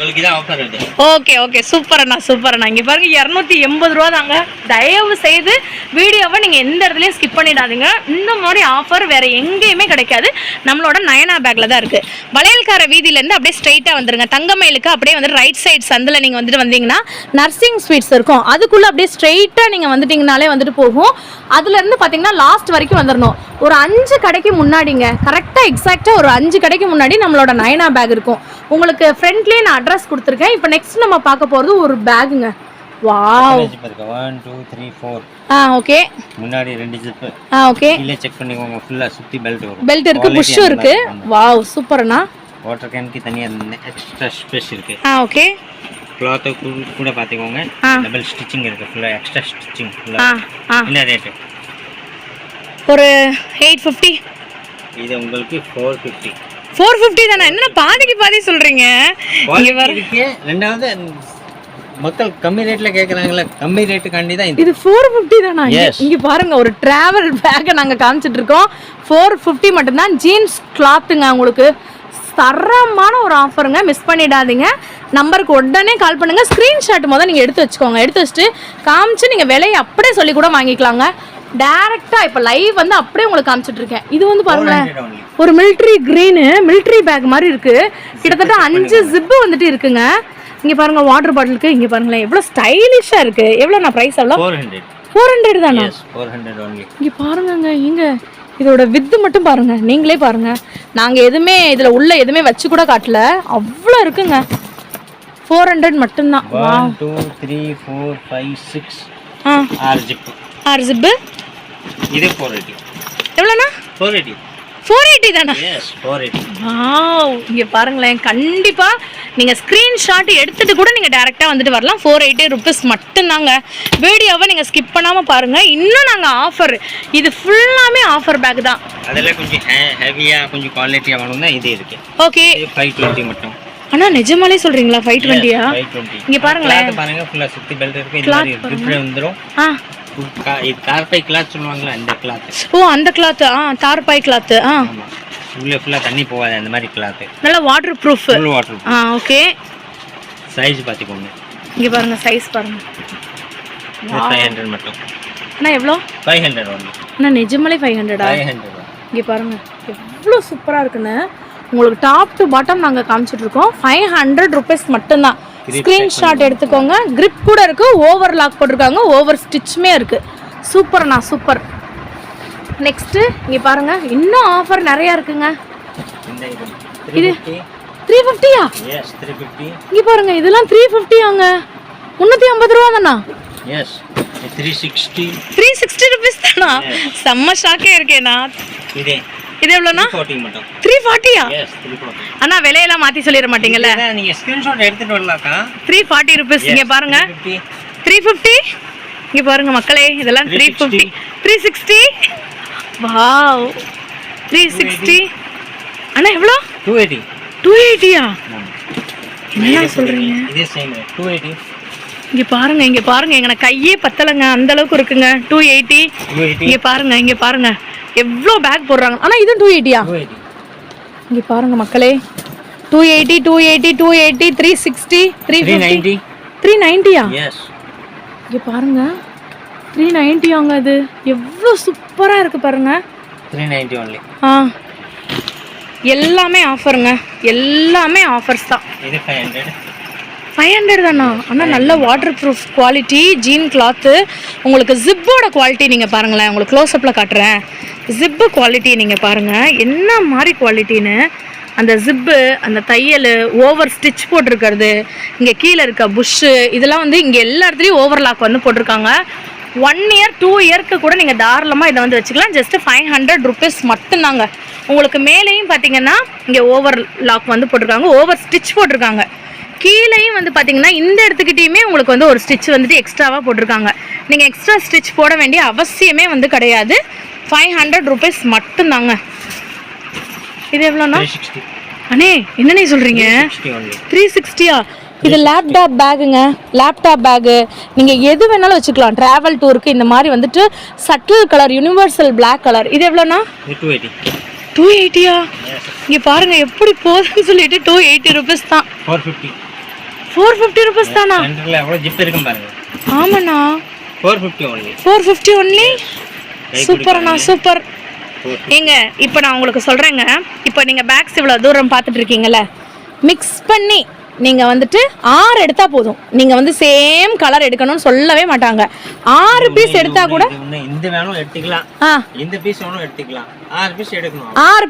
ஓகே ஓகே சூப்பர் அண்ணா சூப்பர் அண்ணா. இங்க பாருங்க 280 ரூபா தாங்க. தயவு செய்து வீடியோவை நீங்க எந்த இடத்துலயும் ஸ்கிப் பண்ணிடாதீங்க. இந்த மாதிரி ஆஃபர் வேற எங்கேயுமே கிடைக்காது. நம்மளோட நயனா பேக்ல தான் இருக்கு. வளையல்கார வீதியில இருந்து அப்படியே ஸ்ட்ரைட்டா வந்துருங்க. தங்கமயிலுக்கு அப்படியே வந்து ரைட் சைடு சந்தில நீங்க வந்துட்டு வந்தீங்கன்னா நர்சிங் ஸ்வீட்ஸ் இருக்கும். அதுக்குள்ள அப்படியே ஸ்ட்ரைட்டா நீங்க வந்துட்டீங்கனாலே வந்துட்டு போகும். அதுல இருந்து பாத்தீங்கன்னா லாஸ்ட் வரைக்கும் வந்துடணும். ஒரு 5 கடைக்கு முன்னாடிங்க, கரெக்டா எக்ஸாக்டா ஒரு 5 கடைக்கு முன்னாடி நம்மளோட நயனா பேக் இருக்கும். உங்களுக்கு ஃப்ரண்ட்லயே நான் அட்ரஸ் கொடுத்துருக்கேன். இப்போ நெக்ஸ்ட் நம்ம பார்க்க போறது ஒரு பேக்குங்க. வாவ் 1 2 3 4. ஓகே. முன்னாடி 2 ஜிப். ஓகே. கீழ செக் பண்ணிக்கோங்க. ஃபுல்லா சுத்தி பெல்ட் வரும். பெல்ட் இருக்கு, புஷ் இருக்கு. வாவ் சூப்பர்ண்ணா. வாட்டர் கேனுக்கு தனியா எக்ஸ்ட்ரா ஸ்பேஸ் இருக்கு. ஓகே. கிளாத் கூட பாத்துக்கோங்க. டபுள் ஸ்டிச்சிங் இருக்கு. ஃபுல்லா எக்ஸ்ட்ரா ஸ்டிச்சிங் ஃபுல்லா. என்ன ரேட்? ஒரு 850. இது உங்களுக்கு 450. 450 தானா? என்ன பாதிக்கு பாதி சொல்றீங்க? இங்க பாருங்க. ரெண்டாவது மக்கள் கம்மி ரேட்ல கேக்குறாங்கல, கம்மி ரேட்டுக்காண்டி தான் இது 450 தானா? இங்க பாருங்க ஒரு டிராவல் பேக் நாங்க காமிச்சிட்டு இருக்கோம். 450 மட்டும் தான். ஜீன்ஸ் கிளாத்துங்க. உங்களுக்கு தரமான ஒரு ஆஃபருங்க. மிஸ் பண்ணிடாதீங்க. நம்பருக்கு உடனே கால் பண்ணுங்க. ஸ்கிரீன்ஷாட் முதல்ல நீங்க எடுத்து வச்சுக்கோங்க. எடுத்து வச்சுட்டு காமிச்சு நீங்க விலையை அப்படியே சொல்லி கூட வாங்கிக்கலாங்க. டைரக்டா இப்ப லைவ் வந்து அப்படியே உங்களுக்கு காமிச்சிட்டு இருக்கேன். இது வந்து பாருங்களேன் ஒரு மிலிட்டரி கிரீன் மிலிட்டரி பேக் மாதிரி இருக்கு. கிட்டத்தட்ட 5 ஜிப் வந்துட்டு இருக்குங்க. இங்க பாருங்க வாட்டர் பாட்டிலுக்கு. இங்க பாருங்களேன் எவ்வளவு ஸ்டைலிஷா இருக்கு. எவ்வளவு நான் பிரைஸ் எவ்வளவு? 400 தானா? 400 only. இங்க பாருங்க இங்க இதோட வித்து மட்டும் பாருங்க. நீங்களே பாருங்க. நாங்க எதுவுமே இதுல உள்ள எதுவுமே வச்சு கூட காட்டல. அவ்வளவு இருக்குங்க. 400 மட்டும் தான். 1 2 3 4 5 6 6 ஜிப். 6 ஜிப். இது 480. எவ்வளவுனா? 480. 480 தானா? எஸ் 480. வாவ் இங்க பாருங்களேன். கண்டிப்பா நீங்க ஸ்கிரீன்ஷாட் எடுத்துட்டு கூட நீங்க டைரக்டா வந்துட்டு வரலாம். 480 rupees மட்டும் தாங்க. வீடியோவை நீங்க ஸ்கிப் பண்ணாம பாருங்க. இன்னும் நாங்க ஆஃபர், இது ஃபுல்லாமே ஆஃபர் பேக் தான். அதெல்லாம் கொஞ்சம் ஹெவியா கொஞ்சம் குவாலிட்டியா வேணும்னா இது இருக்கு. ஓகே. 520 மட்டும். அண்ணா நிஜமாலே சொல்றீங்களா? 520யா? 520. இங்க பாருங்களேன். கிளாத் பாருங்க ஃபுல்லா சுத்தி பெல்ட் இருக்கு. இந்த மாதிரி டிஃபரண்ட் வந்துரும். இது தார்பாய் கிளாத் சொல்லுவாங்கல அந்த கிளாத். ஓ அந்த கிளாத். தார்பாய் கிளாத். உள்ளே ஃபுல்லாக தண்ணி போகாது அந்த மாதிரி கிளாத்து. நல்லா water proof. Full water. Okay. Size பார்த்துக்கோங்க. இங்கே பாருங்க சைஸ் பாருங்க. 500 மட்டும். அண்ணா எவ்வளோ? 500 ஒன்று. அண்ணா நிஜமாலே 500. 500. இங்கே பாருங்க எவ்வளோ சூப்பராக இருக்குன்னு. உங்களுக்கு டாப் டு பாட்டம் நாங்கள் காமிச்சிட்ருக்கோம். 500 rupees மட்டும்தான். ஸ்க்ரீன்ஷாட் எடுத்துக்கோங்க. கிரிப் கூட இருக்குது, ஓவர் லாக் போட்டிருக்காங்க, ஓவர் ஸ்டிச்சுமே இருக்குது. சூப்பர்ண்ணா சூப்பர். நெக்ஸ்ட்டு இங்கே பாருங்கள் இன்னும் ஆஃபர் நிறையா இருக்குங்க. இது 350யா? எஸ் 350. இங்கே பாருங்க இதெல்லாம் 350ஆங்க. 350 ரூபா தானா? எஸ் 360. 360 rupees தானா? செம்ம ஷாக்கே இருக்கேண்ணா. இது எவ்வளோண்ணா? 340 மட்டும். 340யா? எஸ் 340. அண்ணா விலையெல்லாம் மாற்றி சொல்லிட மாட்டீங்கல்ல? நீங்கள் ஸ்க்ரீன்ஷாட் எடுத்துகிட்டு வரலாக்கா. 340 rupees. இங்கே பாருங்க 350. இங்கே பாருங்க மக்களே இதெல்லாம் 350. 360. வாவ் 360. அண்ணா எவ்வளோ? 280. 280யா? என்ன சொல்கிறீங்க? இதே சேம் 280. இங்கே பாருங்க எங்க கையே பத்தலைங்க அந்த அளவுக்கு இருக்குங்க. 280. இங்கே பாருங்க எவ்வளோ பேக் போடுறாங்க. ஆனால் இதுவும் 280யா? இங்கே பாருங்க மக்களே 280 280 360 350 390யா? எஸ். இங்கே பாருங்க 390ஆங்க. அது எவ்வளோ சூப்பராக இருக்குது பாருங்க. 390 only. எல்லாமே ஆஃபருங்க. எல்லாமே ஆஃபர்ஸ் தான். இது 500. 500 தானா? ஆனால் நல்ல waterproof quality jean cloth. உங்களுக்கு ஜிப்போட குவாலிட்டி நீங்கள் பாருங்களேன். உங்களுக்கு க்ளோஸ்அப்பில் காட்டுறேன். ஜிப்பு குவாலிட்டி நீங்கள் பாருங்கள் என்ன மாதிரி குவாலிட்டின்னு. அந்த ஜிப்பு, அந்த தையல், ஓவர் ஸ்டிச் போட்டிருக்கிறது, இங்கே கீழே இருக்க புஷ்ஷு, இதெல்லாம் வந்து இங்கே எல்லா இடத்துலையும் ஓவர்லாக் வந்து போட்டிருக்காங்க. 1 year 2 yearக்கு கூட நீங்கள் தாராளமாக இதை வந்து வச்சுக்கலாம். ஜஸ்ட்டு 500 rupees மட்டும்தாங்க. உங்களுக்கு மேலேயும் பார்த்தீங்கன்னா இங்கே ஓவர் லாக் வந்து போட்டிருக்காங்க, ஓவர் ஸ்டிச் போட்டிருக்காங்க. கீழேயும் வந்து பார்த்தீங்கன்னா இந்த இடத்துக்கிட்டையுமே உங்களுக்கு வந்து ஒரு ஸ்டிச் வந்துட்டு எக்ஸ்ட்ராவாக போட்டிருக்காங்க. நீங்கள் எக்ஸ்ட்ரா ஸ்டிச் போட வேண்டிய அவசியமே வந்து கிடையாது. 500 rupees மட்டும்தாங்க. இது எவ்வளோண்ணா? அண்ணே என்னண்ணே சொல்கிறீங்க? 360யா? இது லேப்டாப் பேகுங்க. லேப்டாப் பேகு நீங்கள் எது வேணாலும் வச்சுக்கலாம். ட்ராவல் டூருக்கு இந்த மாதிரி வந்துட்டு subtle colour, universal black colour. இது எவ்வளோண்ணா? 280யா? இங்கே பாருங்க எப்படி போதுன்னு சொல்லிட்டு 280 rupees தான். 450 rupees தானா? ஆமாண்ணா 450 only. சூப்பர்ண்ணா சூப்பர். ஏங்க இப்போ நான் உங்களுக்கு சொல்கிறேங்க. இப்போ நீங்கள் பேக்ஸ் இவ்வளோ தூரம் பார்த்துட்டு இருக்கீங்கல்ல, மிக்ஸ் பண்ணி நீங்கள் வந்துட்டு 6 எடுத்தால் போதும். நீங்கள் வந்து சேம் கலர் எடுக்கணும்னு சொல்லவே மாட்டாங்க. 6 பீஸ் எடுத்தால் கூட இந்த வேணும் எடுத்துக்கலாம், இந்த பீஸ் வேணும் எடுத்துக்கலாம். 6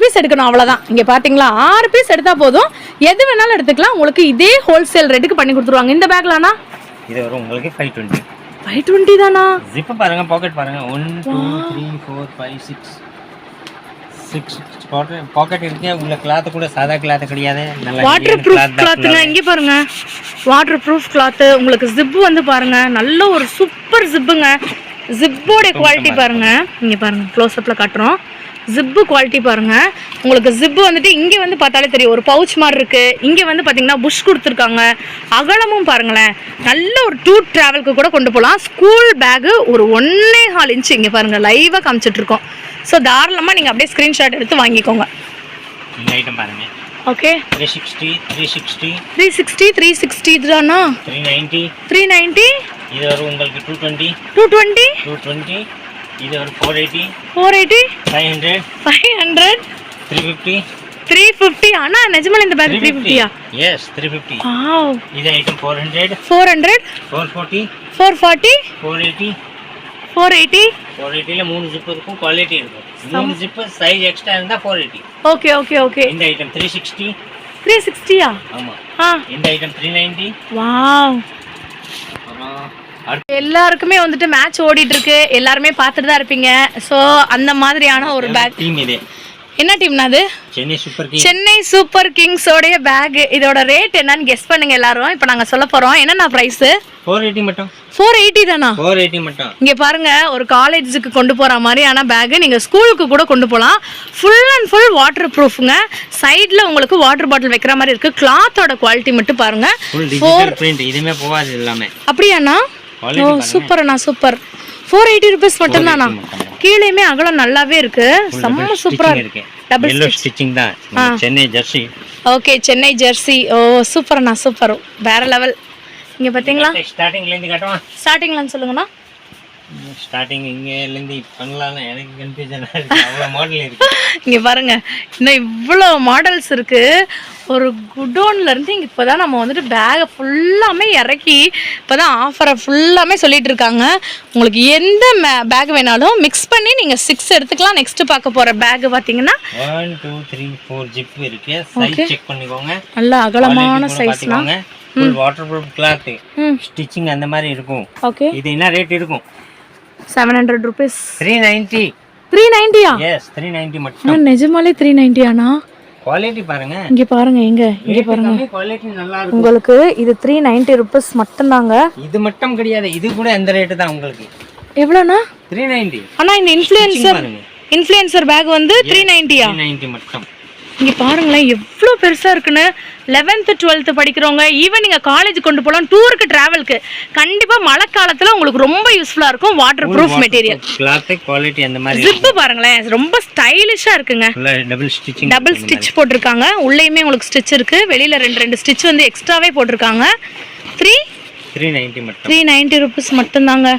பீஸ் எடுக்கணும் அவ்வளோதான். இங்கே பார்த்தீங்களா 6 பீஸ் எடுத்தால் போதும். எது வேணாலும் எடுத்துக்கலாம். உங்களுக்கு இதே ஹோல்சேல் ரேட்டுக்கு பண்ணி கொடுத்துருவாங்க. இந்த பேக்லானா இது வரும் உங்களுக்கு 520. 520 தானா? ஜிப் பாருங்க, பாக்கெட் பாருங்க. 1 2 3 4 5 6 பாக்கெட் இருக்கு. உள்ள கிளாத் கூட சாதா கிளாத் கிடையாது, நல்ல வாட்டர் ப்ரூஃப் கிளாத்துங்க. இங்கே பாருங்க வாட்டர் ப்ரூஃப் கிளாத்து. உங்களுக்கு ஜிப்பு வந்து பாருங்க நல்ல ஒரு சூப்பர் ஜிப்புங்க. ஜிப்போட குவாலிட்டி பாருங்க. இங்கே பாருங்க க்ளோஸ்அப்பில் காட்டுறோம். ஜிப்பு குவாலிட்டி பாருங்க. உங்களுக்கு ஜிப்பு வந்துட்டு இங்கே வந்து பார்த்தாலே தெரியும் ஒரு பவுச் மாதிரி இருக்கு. இங்கே வந்து பார்த்தீங்கன்னா புஷ் கொடுத்துருக்காங்க. அகலமும் பாருங்களேன் நல்ல ஒரு டூர் ட்ராவலுக்கு கூட கொண்டு போகலாம். ஸ்கூல் பேகு ஒரு 1.25 inch இங்கே பாருங்க லைவாக காமிச்சிட்டு இருக்கோம். ஸோ தாராளமாக நீங்கள் அப்படியே ஸ்க்ரீன்ஷாட் எடுத்து வாங்கிக்கோங்க. இந்த ஐட்டம் பாருங்க. ஓகே 360 இதுதானா? 390 இது வரும் உங்களுக்கு 220. இது ஒரு 480 500 350. ஆனா நிஜமால இந்த பேக் 350யா? எஸ் 350. வாவ். இது ஐட்டம் 400 440 480 ல 3 ஜிப் இருக்கும், குவாலிட்டி இருக்கும். 3 ஜிப் சைஸ் எக்ஸ்ட்ரா இருந்தா 480. ஓகே. இந்த ஐட்டம் 360யா? ஆமா. இந்த ஐட்டம் 390. வாவ். எல்லாருக்குமே வந்துட்டு மேட்ச் ஓடிட்டு இருக்கு. எல்லாருமே பார்த்துட்டு தான் இருப்பீங்க. ஸோ அந்த மாதிரியான ஒரு பேக். டீம் இது என்ன டீம்னா? அது சென்னை சூப்பர் கிங்ஸோடைய பேக். இதோட ரேட் என்னன்னு கெஸ் பண்ணுங்க எல்லாரும். இப்போ நாங்கள் சொல்ல போறோம். என்னன்னா பிரைஸ்? 480 மட்டும். 480 தானா? 480 மட்டும். இங்க பாருங்க ஒரு காலேஜுக்கு கொண்டு போற மாதிரியான பேக். நீங்க ஸ்கூலுக்கு கூட கொண்டு போகலாம். ஃபுல் அண்ட் ஃபுல் வாட்டர் ப்ரூஃப்ங்க. சைட்ல உங்களுக்கு வாட்டர் பாட்டில் வைக்கிற மாதிரி இருக்கு. கிளாத்தோட குவாலிட்டி மட்டும் பாருங்க. Full digital print. இதுமே போகாது எல்லாமே. அப்படியாண்ணா? ஓ சூப்பர்ண்ணா சூப்பர். 480 rupees மட்டும்தானா? கீழேயுமே அகலம் நல்லாவே இருக்கு, செம்ம சூப்பரா இருக்கு. டபுள் ஸ்டிச்சிங் தான், Chennai jersey. Okay, Chennai jersey. ஓ சூப்பர்ண்ணா, சூப்பர், வேற லெவல். இங்க பாத்தீங்களா? ஸ்டார்டிங்ல இருந்து காட்டுவா. ஸ்டார்டிங்ல சொல்லுங்கண்ணா. ஸ்டார்டிங் இங்கேருந்து பண்ணலாம், எனக்கு கன்ஃபியூஷனாக இருக்குது, அவ்வளோ மாடல் இருக்குது. இங்கே பாருங்க, இன்னும் இவ்வளோ மாடல்ஸ் இருக்குது. ஒரு குடோன்லேருந்து இங்கே இப்போ தான் நம்ம வந்துட்டு பேகை ஃபுல்லாமே இறக்கி இப்போ தான் ஆஃபரை ஃபுல்லாமே சொல்லிகிட்டு இருக்காங்க. உங்களுக்கு எந்த பேக் வேணாலும் மிக்ஸ் பண்ணி நீங்கள் 6 எடுத்துக்கலாம். நெக்ஸ்ட்டு பார்க்க போகிற பேக்கு பார்த்தீங்கன்னா 1 2 3 4 ஜிப் இருக்குது. சைஸ் செக் பண்ணிக்கோங்க, நல்ல அகலமான சைஸ்லாம். Full waterproof cloth, stitching அந்த மாதிரி இருக்கும். ஓகே, இது என்ன ரேட் இருக்கும்? 700 rupees. 390. 390-ஆ? எஸ், 390 மட்டும். நிஜமாலே 390-ஆனா? குவாலிட்டி பாருங்க, இங்க பாருங்க, இங்க பாருங்க, குவாலிட்டி நல்லா இருக்கு. உங்களுக்கு இது 390 rupees மட்டும் தாங்க. இது மட்டும் கிடையாது, இது கூட அந்த ரேட் தான் உங்களுக்கு. எவ்வளவுனா? 390. ஆனா இந்த இன்ஃப்ளூயன்சர் பேக் வந்து 390-ஆ? 390 மட்டும். இங்க பாருங்களேன் எவ்வளோ பெருசா இருக்குன்னு. 11th 12th படிக்கிறவங்க, ஈவன் நீங்க காலேஜ் கொண்டு போகலாம், டூருக்கு டிராவலுக்கு கண்டிப்பா மழை காலத்துல உங்களுக்கு ரொம்ப யூஸ்ஃபுல்லா இருக்கும். Water proof material, cloth quality அந்த மாதிரி. ஜிப் பாருங்களேன், ரொம்ப ஸ்டைலிஷா இருக்குங்க. டபுள் ஸ்டிச் போட்டிருக்காங்க, உள்ளேயுமே உங்களுக்கு ஸ்டிச் இருக்கு, வெளியில ரெண்டு ஸ்டிச் வந்து எக்ஸ்ட்ராவே போட்டிருக்காங்க. 390 மட்டும். 390 rupees மட்டும்தாங்க.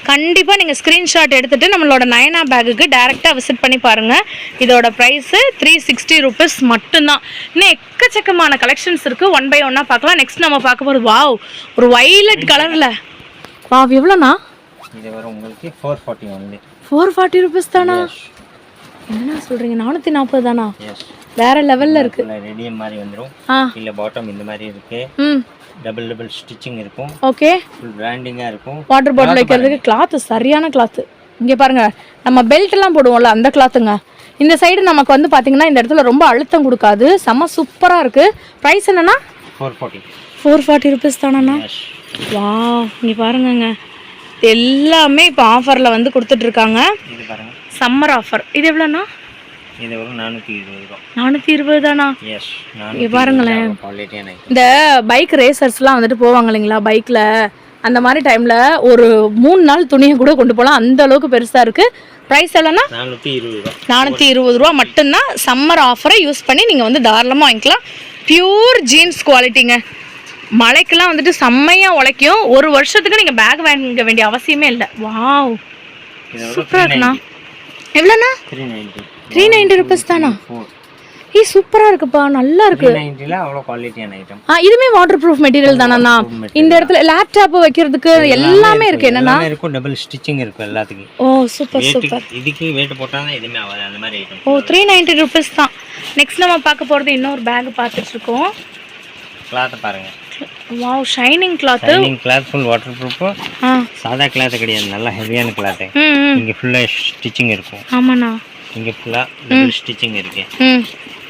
கண்டிப்பாக நீங்கள் ஸ்க்ரீன்ஷாட் எடுத்துகிட்டு நம்மளோட நயனா பேக்குக்கு டேரெக்டாக விசிட் பண்ணி பாருங்கள். இதோட ப்ரைஸு 360 rupees மட்டும்தான். இன்னும் எக்கச்சக்கமான கலெக்ஷன்ஸ் இருக்குது, 1 by 1 பார்க்கலாம். நெக்ஸ்ட் நம்ம பார்க்க போகிறது வாவ், ஒரு வைலட் கலரில். வாவ், எவ்வளோண்ணா? இது வரும் உங்களுக்கு 440 only. 440 rupees தானா? என்ன சொல்கிறீங்க, 440 தானா? வேற லெவலில் இருக்குது. ரெடியம் மாதிரி வந்துடும், இல்லை பாட்டம் இந்த மாதிரி இருக்கு, டபுள் ஸ்டிச்சிங் இருக்கும். ஓகே, ஃபுல் பிராண்டிங்கா இருக்கும். வாட்டர் பாட்டில் வைக்கிறதுக்கு கிளாத் சரியான கிளாத். இங்க பாருங்க, நம்ம பெல்ட் எல்லாம் போடுவோம்ல அந்த கிளாத்துங்க. இந்த சைடு நமக்கு வந்து பாத்தீங்கன்னா இந்த இடத்துல ரொம்ப அழுத்தம் கொடுக்காது, செம்ம சூப்பரா இருக்கு. பிரைஸ் என்னன்னா 440 rupees தானா? வாவ், இங்க பாருங்கங்க, எல்லாமே இப்போ ஆஃபர்ல வந்து கொடுத்துட்டு இருக்காங்க. இது பாருங்க, சம்மர் ஆஃபர். இது எவ்வளோண்ணா? இது ஒரு 420 ரூபா. 420 தானா? எஸ். இங்க பாருங்களேன், இந்த பைக் ரேசர்ஸ்லாம் வந்துட்டு போவாங்க இல்லைங்களா பைக்ல, அந்த மாதிரி டைம்ல ஒரு 3 நாள் துணியை கூட கொண்டு போகலாம், அந்த அளவுக்கு பெருசா இருக்கு. ப்ரைஸ் எவ்வளோண்ணா? 420 ரூபா. 420 ரூபா மட்டும்தான். சம்மர் ஆஃபரை யூஸ் பண்ணி நீங்க வந்து தாராளமாக வாங்கிக்கலாம். பியூர் ஜீன்ஸ் குவாலிட்டிங்க, மழைக்கெல்லாம் வந்துட்டு செம்மையா உழைக்கும். ஒரு வருஷத்துக்கு நீங்க பேக் வாங்க வேண்டிய அவசியமே இல்லை. வாவ், சூப்பரா இருக்குண்ணா. எவ்வளோண்ணா? 390 rupees தானா? சூப்பரா இருக்குப்பா, நல்லா இருக்கு. 390ல அவ்வளவு குவாலிட்டியான ஐட்டம். இதுமே வாட்டர் ப்ரூஃப் மெட்டீரியல் தானா? இந்த இடத்துல லேப்டாப் வைக்கிறதுக்கு எல்லாமே இருக்கு. என்னன்னா இருக்கும், டபுள் ஸ்டிச்சிங் இருக்கு எல்லாத்துக்கும். ஓ சூப்பர் சூப்பர். இதுக்கு வெயிட் போட்டானே எதுமே ஆகாது, அந்த மாதிரி ஐட்டம். ஓ 390 rupees தான். நெக்ஸ்ட் நம்ம பார்க்க போறது இன்னொரு பேக் பார்த்துட்டு இருக்கோம். கிளாத் பாருங்க, wow, shining cloth. Shining cloth, full water proof. சாதா கிளாத் கிடையாது, நல்ல ஹெவியான கிளாத். இங்க ஃபுல்லா ஸ்டிச்சிங் இருக்கும். ஆமாண்ணா, இங்க ஃபுல்லா டபுள் ஸ்டிச்சிங் இருக்கு.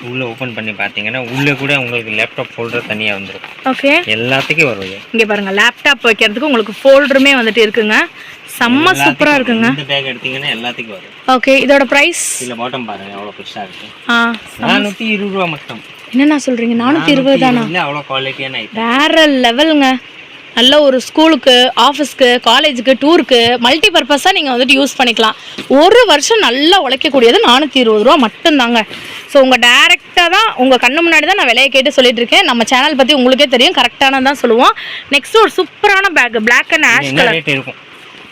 உள்ள ஓபன் பண்ணி பாத்தீங்கன்னா உள்ள கூட உங்களுக்கு லேப்டாப் ஃபோல்டர் தனியா வந்துரும். ஓகே, எல்லாத்துக்கும் வரும். இங்க பாருங்க, லேப்டாப் வைக்கிறதுக்கு உங்களுக்கு ஃபோல்டருமே வந்துட்டு இருக்குங்க, செம்ம சூப்பரா இருக்குங்க. இந்த பேக் எடுத்தீங்கன்னா எல்லாத்துக்கும் வரும். ஓகே, இதோட பிரைஸ் இல்ல பாட்டம் பாருங்க எவ்வளவு பெருசா இருக்கு. 420 ரூபாய் மட்டும். என்னன்னா சொல்றீங்க, 420 தானா? இல்ல, அவ்வளவு குவாலிட்டியான ஐட்டம், வேற லெவலுங்க. நல்ல ஒரு ஸ்கூலுக்கு, ஆஃபீஸ்க்கு, காலேஜுக்கு, டூருக்கு மல்டி பர்பஸாக நீங்கள் வந்துட்டு யூஸ் பண்ணிக்கலாம். ஒரு வருஷம் நல்லா உழைக்கக்கூடியது 420 ரூபா மட்டும்தாங்க. ஸோ உங்கள் டேரெக்டாக தான் உங்கள் கண்ணு முன்னாடி தான் நான் விலையை கேட்டு சொல்லிட்டு இருக்கேன். நம்ம சேனல் பற்றி உங்களுக்கே தெரியும், கரெக்டான தான் சொல்லுவோம். நெக்ஸ்ட் ஒரு சூப்பரான bag, black and ash colour இருக்கும்.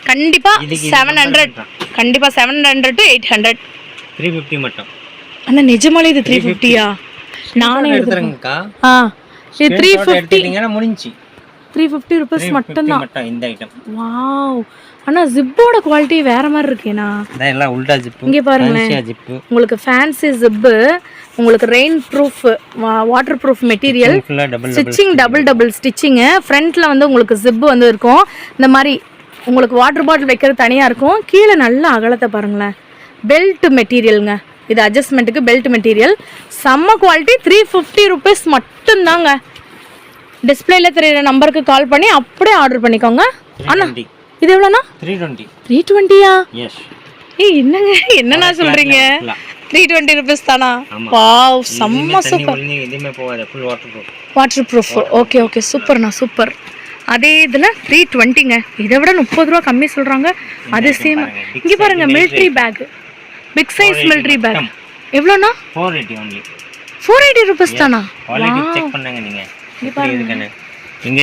கண்டிப்பாக 700, கண்டிப்பாக 700 to 800. 350 மட்டும். அண்ணா நிஜமாலே இது 350யா? நானே எடுத்துறேங்கக்கா. இது 350 எடுத்தீங்கன்னா முடிஞ்சி. 350 rupees மட்டும்தான் இந்த ஐட்டம். வாவ், ஆனா ஜிப்போட குவாலிட்டி வேற மாதிரி இருக்கேனா? இதெல்லாம் உல்டா ஜிப். இங்க பாருங்க, உங்களுக்கு ஃபேன்சி ஜிப், உங்களுக்கு rain proof, water proof material, stitching double stitching. ஃப்ரண்ட்ல வந்து உங்களுக்கு ஜிப் வந்து இருக்கும். இந்த மாதிரி உங்களுக்கு வாட்டர் பாட்டில் வைக்கிறது தனியா இருக்கும். கீழே நல்ல அகலத்தை பாருங்களேன். பெல்ட் மெட்டீரியலுங்க, இது அட்ஜஸ்ட்மெண்ட்டுக்கு பெல்ட் மெட்டீரியல். செம்ம குவாலிட்டி. 350 rupees மட்டும்தாங்க. டிஸ்பிளேல தெரியுற நம்பருக்கு கால் பண்ணி அப்படியே ஆர்டர் பண்ணிக்கோங்க. அண்ணா இது எவ்வளோண்ணா? 320யா? எஸ். என்னங்க என்னண்ணா சொல்றீங்க? 320 rupees தானா? வாவ், செம்ம சூப்பர். எதுமே போகாது, full water proof. Water proof. Okay okay, சூப்பர்ண்ணா சூப்பர். அதே இதில் 320ங்க. இதை விட 30 ரூபா கம்மி சொல்கிறாங்க. அதிசயமா. இங்கே பாருங்க military bag, big size military bag எவ்வளோண்ணா? 480 only. 480 ரூபீஸ் தானா? குவாலிட்டி செக் பண்ணுங்க நீங்க. எப்படி இருக்குன்னு. இங்க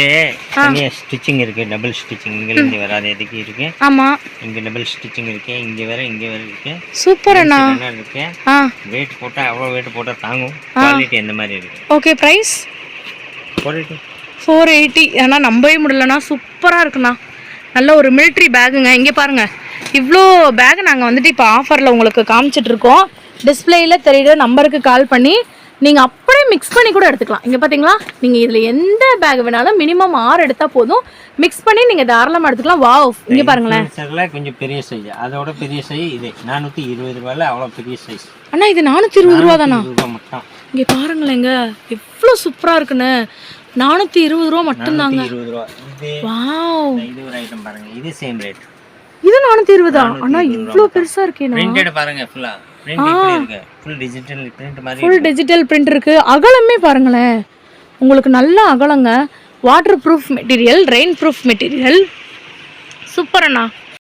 தனியா ஸ்டிச்சிங் இருக்கு, டபுள் ஸ்டிச்சிங். இங்க இருந்து வராத எதுக்கு இருக்கு. ஆமா, இங்க டபுள் ஸ்டிச்சிங் இருக்கு, இங்க வேற இருக்கு. சூப்பர் அண்ணா. இருக்கு. வெயிட் போட்டா அவ்வளவு வெயிட் போட்டா தாங்கும். குவாலிட்டி அந்த மாதிரி இருக்கு. Okay, price 480. ஆனா நம்பவே முடியலண்ணா, சூப்பரா இருக்குண்ணா. நல்ல ஒரு மிலிட்ரி பேக்குங்க. இங்கே பாருங்க, இவ்வளோ பேக் நாங்கள் வந்துட்டு இப்போ ஆஃபரில் உங்களுக்கு காமிச்சிட்டு இருக்கோம். டிஸ்பிளேயில் தெரியுற நம்பருக்கு கால் பண்ணி நீங்கள் அப்படியே மிக்ஸ் பண்ணி கூட எடுத்துக்கலாம். இங்கே பார்த்தீங்களா, நீங்கள் இதில் எந்த பேக் வேணாலும் மினிமம் 6 எடுத்தால் போதும். மிக்ஸ் பண்ணி நீங்கள் தாராளமாக எடுத்துக்கலாம். வாவ், இங்கே பாருங்களேன். கொஞ்சம் பெரிய சைஸ், அதோட பெரிய சைஸ் இது 420 ரூபாயில் அவ்வளோ பெரிய சைஸ். அண்ணா இது 420 ரூபா தானா? மட்டும். இங்கே பாருங்களேங்க, எவ்வளோ சூப்பராக இருக்குன்னு. 420 ரூபா மட்டும்தாங்க. 420 ரூபா. வாவ், இது ஒரு ஐட்டம் பாருங்க, இது சேம் ரேட். இது 420 தான். அண்ணா இவ்வளோ பெருசாக இருக்கேண்ணா. பிரிண்டட் பாருங்க, ஃபுல்லா பிரிண்ட் இப்படி இருக்கு. ஃபுல் டிஜிட்டல் பிரிண்ட் மாதிரி. ஃபுல் டிஜிட்டல் பிரிண்ட் இருக்கு. அகலமே பாருங்களேன், உங்களுக்கு நல்ல அகலங்க. Waterproof material, rainproof material. Super அண்ணா.